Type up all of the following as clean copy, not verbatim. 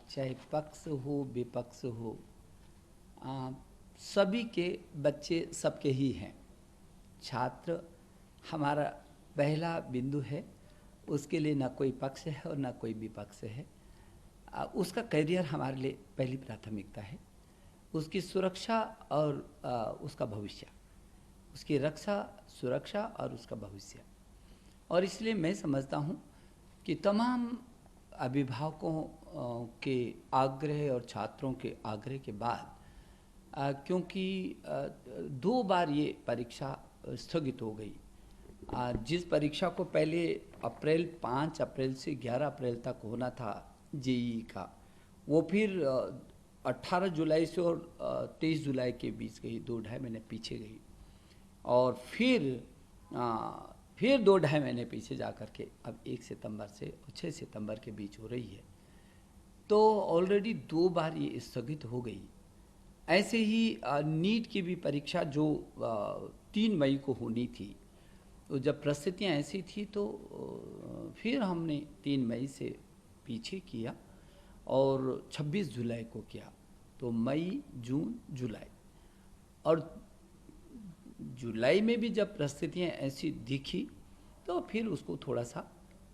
चाहे पक्ष हो विपक्ष हो, सभी के बच्चे सबके ही हैं। छात्र हमारा पहला बिंदु है, उसके लिए ना कोई पक्ष है और ना कोई विपक्ष है। उसका करियर हमारे लिए पहली प्राथमिकता है, उसकी सुरक्षा और उसका भविष्य, उसकी रक्षा, सुरक्षा और उसका भविष्य। और इसलिए मैं समझता हूँ कि तमाम अभिभावकों के आग्रह और छात्रों के आग्रह के बाद, क्योंकि 2 बार ये परीक्षा स्थगित हो गई। जिस परीक्षा को पहले 5 अप्रैल से 11 अप्रैल तक होना था जेईई का, वो फिर 18 जुलाई से और 23 जुलाई के बीच गई, 2-2.5 महीने पीछे गई। और फिर 2-2.5 महीने पीछे जा कर के अब 1 सितंबर से 6 सितंबर के बीच हो रही है। तो ऑलरेडी 2 बार ये स्थगित हो गई। ऐसे ही नीट की भी परीक्षा जो 3 मई को होनी थी, तो जब परिस्थितियाँ ऐसी थी तो फिर हमने 3 मई से पीछे किया और 26 जुलाई को किया। तो मई, जून, जुलाई, और जुलाई में भी जब परिस्थितियाँ ऐसी दिखी तो फिर उसको थोड़ा सा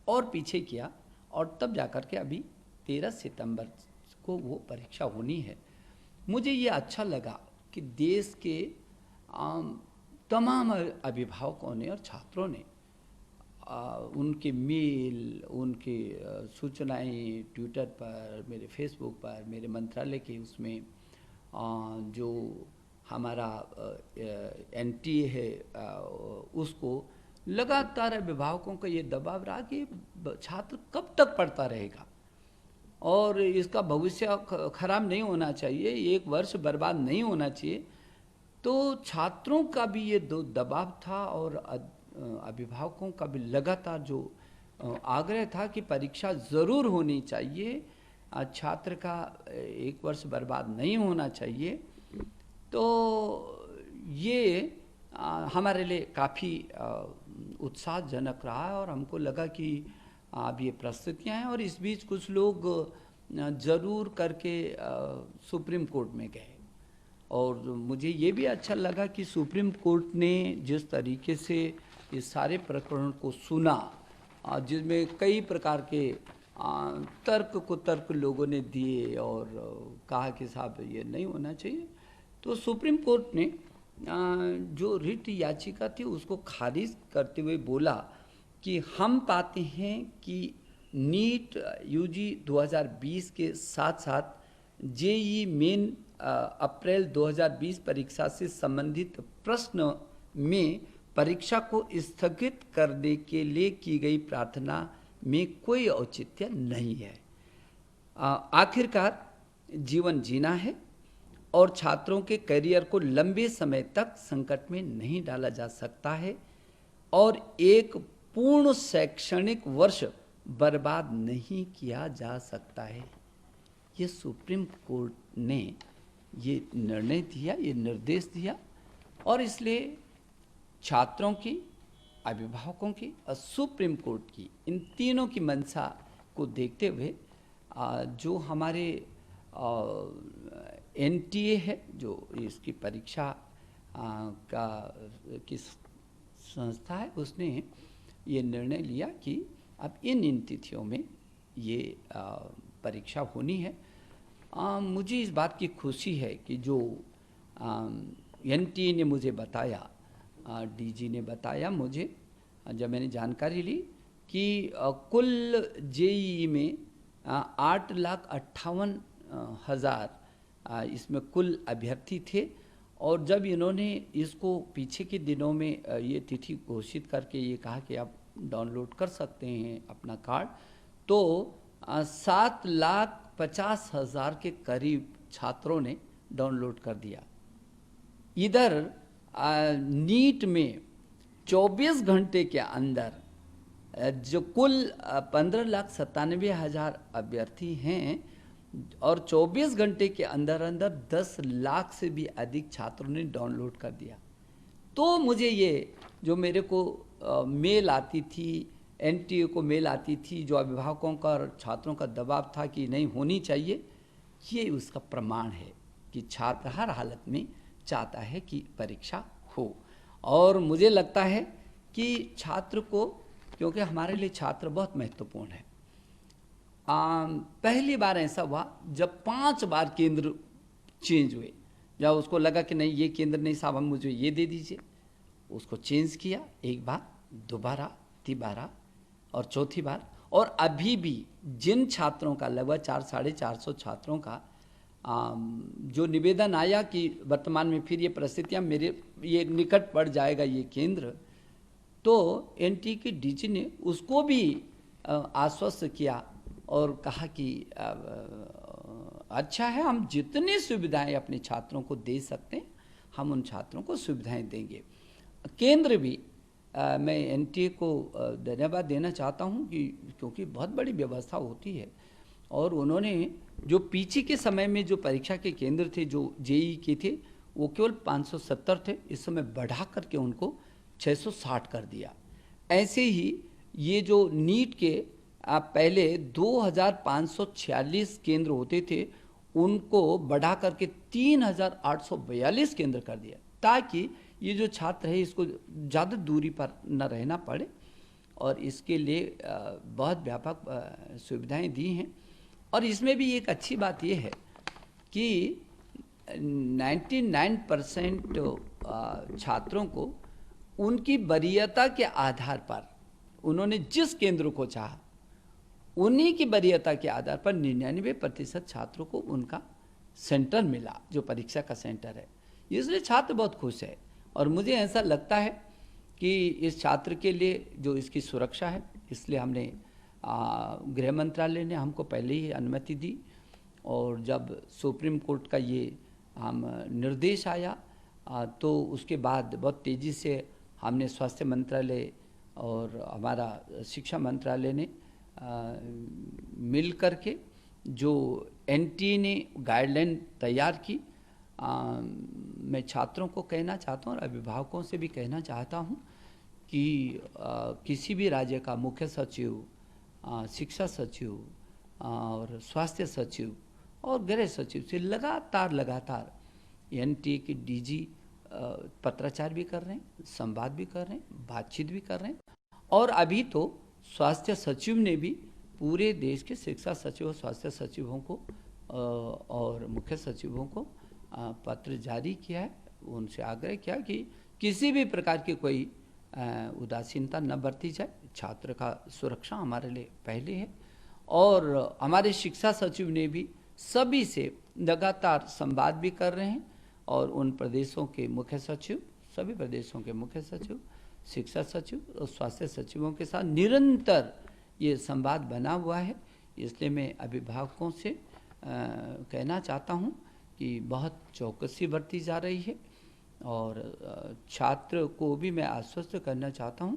और पीछे किया, और तब जाकर के अभी 13 सितंबर को वो परीक्षा होनी है। मुझे ये अच्छा लगा कि देश के तमाम अभिभावकों ने और छात्रों ने उनके मेल, उनके सूचनाएं ट्विटर पर, मेरे फेसबुक पर, मेरे मंत्रालय के उसमें जो हमारा एनटीए है उसको लगातार अभिभावकों का ये दबाव रहा कि छात्र कब तक पढ़ता रहेगा और इसका भविष्य खराब नहीं होना चाहिए, 1 वर्ष बर्बाद नहीं होना चाहिए। तो छात्रों का भी ये दबाव था और अभिभावकों का भी लगातार जो आग्रह था कि परीक्षा ज़रूर होनी चाहिए, छात्र का 1 वर्ष बर्बाद नहीं होना चाहिए। तो ये हमारे लिए काफ़ी उत्साहजनक रहा और हमको लगा कि अब ये परिस्थितियाँ हैं। और इस बीच कुछ लोग ज़रूर करके सुप्रीम कोर्ट में गए, और मुझे ये भी अच्छा लगा कि सुप्रीम कोर्ट ने जिस तरीके से इस सारे प्रकरण को सुना, जिसमें कई प्रकार के तर्क लोगों ने दिए और कहा कि साहब ये नहीं होना चाहिए, तो सुप्रीम कोर्ट ने जो रिट याचिका थी उसको खारिज करते हुए बोला कि हम पाते हैं कि नीट यूजी 2020 के साथ साथ जेईई मेन अप्रैल 2020 परीक्षा से संबंधित प्रश्न में परीक्षा को स्थगित करने के लिए की गई प्रार्थना में कोई औचित्य नहीं है। आखिरकार जीवन जीना है और छात्रों के करियर को लंबे समय तक संकट में नहीं डाला जा सकता है और एक पूर्ण शैक्षणिक वर्ष बर्बाद नहीं किया जा सकता है। ये सुप्रीम कोर्ट ने ये निर्णय दिया, ये निर्देश दिया, और इसलिए छात्रों की, अभिभावकों की और सुप्रीम कोर्ट की, इन तीनों की मंशा को देखते हुए जो हमारे एनटीए है, जो इसकी परीक्षा की संस्था है, उसने ये निर्णय लिया कि अब इन तिथियों में ये परीक्षा होनी है। मुझे इस बात की खुशी है कि जो एनटीए ने मुझे बताया, डीजी ने बताया मुझे, जब मैंने जानकारी ली कि कुल जेईई में 8,58,000 इसमें कुल अभ्यर्थी थे, और जब इन्होंने इसको पीछे के दिनों में ये तिथि घोषित करके ये कहा कि आप डाउनलोड कर सकते हैं अपना कार्ड, तो 7,50,000 के करीब छात्रों ने डाउनलोड कर दिया। इधर नीट में 24 घंटे के अंदर जो कुल 15,97,000 अभ्यर्थी हैं, और 24 घंटे के अंदर 10 लाख से भी अधिक छात्रों ने डाउनलोड कर दिया। तो मुझे ये जो मेरे को मेल आती थी, एनटीए को मेल आती थी, जो अभिभावकों का और छात्रों का दबाव था कि नहीं होनी चाहिए, ये उसका प्रमाण है कि छात्र हर हालत में चाहता है कि परीक्षा हो। और मुझे लगता है कि छात्र को, क्योंकि हमारे लिए छात्र बहुत महत्वपूर्ण है। पहली बार ऐसा हुआ जब 5 बार केंद्र चेंज हुए, जब उसको लगा कि नहीं ये केंद्र नहीं साहब, हम मुझे ये दे दीजिए, उसको चेंज किया, एक बार, दोबारा, तीबारा और चौथी बार। और अभी भी जिन छात्रों का लगभग 400-450 छात्रों का जो निवेदन आया कि वर्तमान में फिर ये परिस्थितियाँ मेरे ये निकट पड़ जाएगा ये केंद्र, तो एनटी की डीजी ने उसको भी आश्वस्त किया और कहा कि अच्छा है, हम जितनी सुविधाएं अपने छात्रों को दे सकते हैं हम उन छात्रों को सुविधाएं देंगे। केंद्र भी मैं एनटीए को धन्यवाद देना चाहता हूं कि क्योंकि बहुत बड़ी व्यवस्था होती है, और उन्होंने जो पीछे के समय में जो परीक्षा के केंद्र थे जो जेई के थे वो केवल 570 थे, इस समय बढ़ा करके उनको 660 कर दिया। ऐसे ही ये जो नीट के पहले 2546 केंद्र होते थे उनको बढ़ा करके 3842 केंद्र कर दिया, ताकि ये जो छात्र है इसको ज़्यादा दूरी पर न रहना पड़े, और इसके लिए बहुत व्यापक सुविधाएं दी हैं। और इसमें भी एक अच्छी बात ये है कि 99% छात्रों को उनकी वरीयता के आधार पर उन्होंने जिस केंद्र को चाहा उन्हीं की वरीयता के आधार पर 99% छात्रों को उनका सेंटर मिला, जो परीक्षा का सेंटर है। इसलिए छात्र बहुत खुश है, और मुझे ऐसा लगता है कि इस छात्र के लिए जो इसकी सुरक्षा है, इसलिए हमने गृह मंत्रालय ने हमको पहले ही अनुमति दी, और जब सुप्रीम कोर्ट का ये हम निर्देश आया तो उसके बाद बहुत तेज़ी से हमने स्वास्थ्य मंत्रालय और हमारा शिक्षा मंत्रालय ने मिल करके जो एनटीए ने गाइडलाइन तैयार की, मैं छात्रों को कहना चाहता हूँ और अभिभावकों से भी कहना चाहता हूँ कि किसी भी राज्य का मुख्य सचिव, शिक्षा सचिव और स्वास्थ्य सचिव और गृह सचिव से लगातार एनटीए की डीजी पत्राचार भी कर रहे हैं, संवाद भी कर रहे हैं, बातचीत भी कर रहे हैं। और अभी तो स्वास्थ्य सचिव ने भी पूरे देश के शिक्षा सचिव और स्वास्थ्य सचिवों को और मुख्य सचिवों को पत्र जारी किया है, उनसे आग्रह किया कि किसी भी प्रकार की कोई उदासीनता न बरती जाए। छात्र का सुरक्षा हमारे लिए पहले है। और हमारे शिक्षा सचिव ने भी सभी से लगातार संवाद भी कर रहे हैं, और उन प्रदेशों के मुख्य सचिव, सभी प्रदेशों के मुख्य सचिव, शिक्षा सचिव और स्वास्थ्य सचिवों के साथ निरंतर ये संवाद बना हुआ है। इसलिए मैं अभिभावकों से कहना चाहता हूँ कि बहुत चौकसी बरती जा रही है, और छात्र को भी मैं आश्वस्त करना चाहता हूँ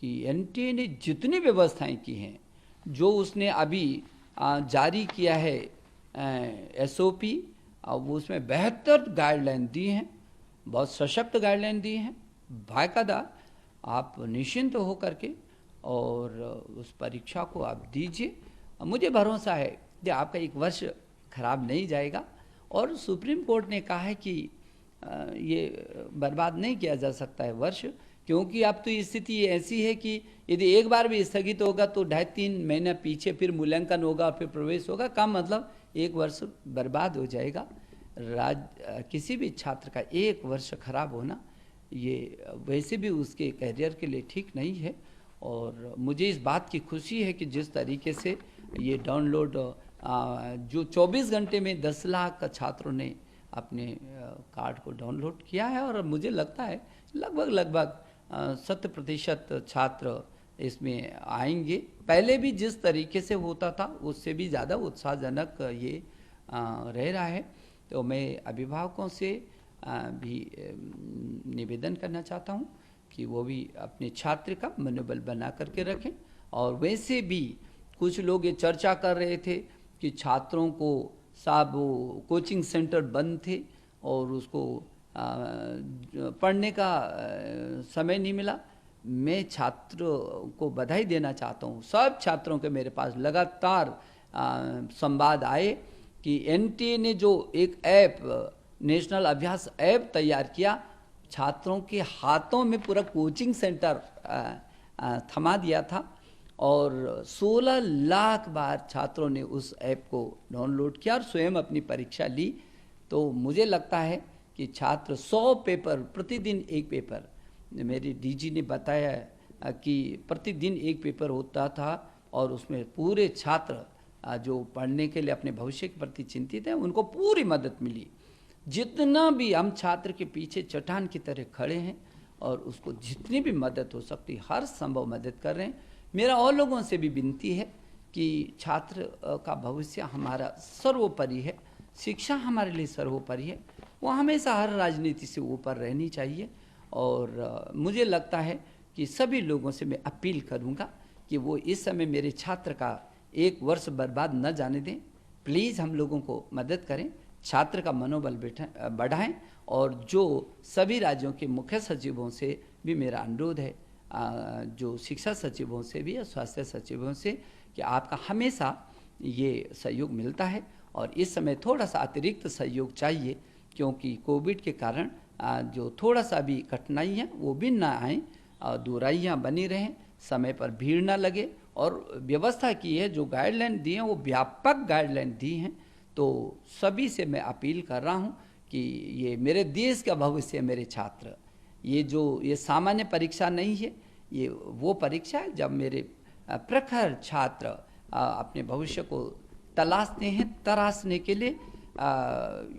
कि एनटीए ने जितनी व्यवस्थाएं की हैं, जो उसने अभी जारी किया है एसओपी, वो उसमें बेहतर गाइडलाइन दी हैं, बहुत सशक्त गाइडलाइन दी हैं। बाकायदा आप निश्चिंत हो करके और उस परीक्षा को आप दीजिए। मुझे भरोसा है कि आपका एक वर्ष खराब नहीं जाएगा, और सुप्रीम कोर्ट ने कहा है कि ये बर्बाद नहीं किया जा सकता है वर्ष, क्योंकि अब तो स्थिति ऐसी है कि यदि एक बार भी स्थगित होगा तो 2.5-3 महीना पीछे फिर मूल्यांकन होगा, फिर प्रवेश होगा, का मतलब एक वर्ष बर्बाद हो जाएगा। किसी भी छात्र का एक वर्ष खराब होना ये वैसे भी उसके करियर के लिए ठीक नहीं है। और मुझे इस बात की खुशी है कि जिस तरीके से ये डाउनलोड जो 24 घंटे में 10 लाख छात्रों ने अपने कार्ड को डाउनलोड किया है, और मुझे लगता है लगभग 100% छात्र इसमें आएंगे। पहले भी जिस तरीके से होता था उससे भी ज़्यादा उत्साहजनक ये रह रहा है। तो मैं अभिभावकों से भी निवेदन करना चाहता हूँ कि वो भी अपने छात्र का मनोबल बना करके रखें। और वैसे भी कुछ लोग ये चर्चा कर रहे थे कि छात्रों को साहब वो कोचिंग सेंटर बंद थे और उसको पढ़ने का समय नहीं मिला। मैं छात्रों को बधाई देना चाहता हूँ। सब छात्रों के मेरे पास लगातार संवाद आए कि एनटीए ने जो एक ऐप, नेशनल अभ्यास ऐप तैयार किया, छात्रों के हाथों में पूरा कोचिंग सेंटर थमा दिया था और 16 लाख बार छात्रों ने उस ऐप को डाउनलोड किया और स्वयं अपनी परीक्षा ली। तो मुझे लगता है कि छात्र 100 पेपर, प्रतिदिन एक पेपर, मेरी डीजी ने बताया कि प्रतिदिन एक पेपर होता था और उसमें पूरे छात्र जो पढ़ने के लिए अपने भविष्य के प्रति चिंतित हैं उनको पूरी मदद मिली। जितना भी हम छात्र के पीछे चट्टान की तरह खड़े हैं और उसको जितनी भी मदद हो सकती हर संभव मदद कर रहे हैं। मेरा और लोगों से भी विनती है कि छात्र का भविष्य हमारा सर्वोपरि है, शिक्षा हमारे लिए सर्वोपरि है, वो हमेशा हर राजनीति से ऊपर रहनी चाहिए। और मुझे लगता है कि सभी लोगों से मैं अपील करूंगा कि वो इस समय मेरे छात्र का 1 वर्ष बर्बाद न जाने दें। प्लीज़ हम लोगों को मदद करें, छात्र का मनोबल बढ़ाएं। और जो सभी राज्यों के मुख्य सचिवों से भी मेरा अनुरोध है, जो शिक्षा सचिवों से भी या स्वास्थ्य सचिवों से, कि आपका हमेशा ये सहयोग मिलता है और इस समय थोड़ा सा अतिरिक्त सहयोग चाहिए, क्योंकि कोविड के कारण जो थोड़ा सा भी कठिनाई है वो भी ना आए, दूराइयाँ बनी रहें, समय पर भीड़ ना लगे और व्यवस्था की है, जो गाइडलाइन दी हैं वो व्यापक गाइडलाइन दी हैं। तो सभी से मैं अपील कर रहा हूँ कि ये मेरे देश का भविष्य है, मेरे छात्र। ये सामान्य परीक्षा नहीं है, ये वो परीक्षा है जब मेरे प्रखर छात्र अपने भविष्य को तलाशते हैं, तराशने के लिए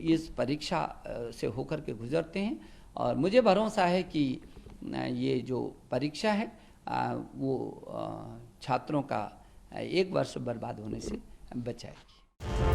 इस परीक्षा से होकर के गुजरते हैं। और मुझे भरोसा है कि ये जो परीक्षा है वो छात्रों का 1 वर्ष बर्बाद होने से बचाएगी।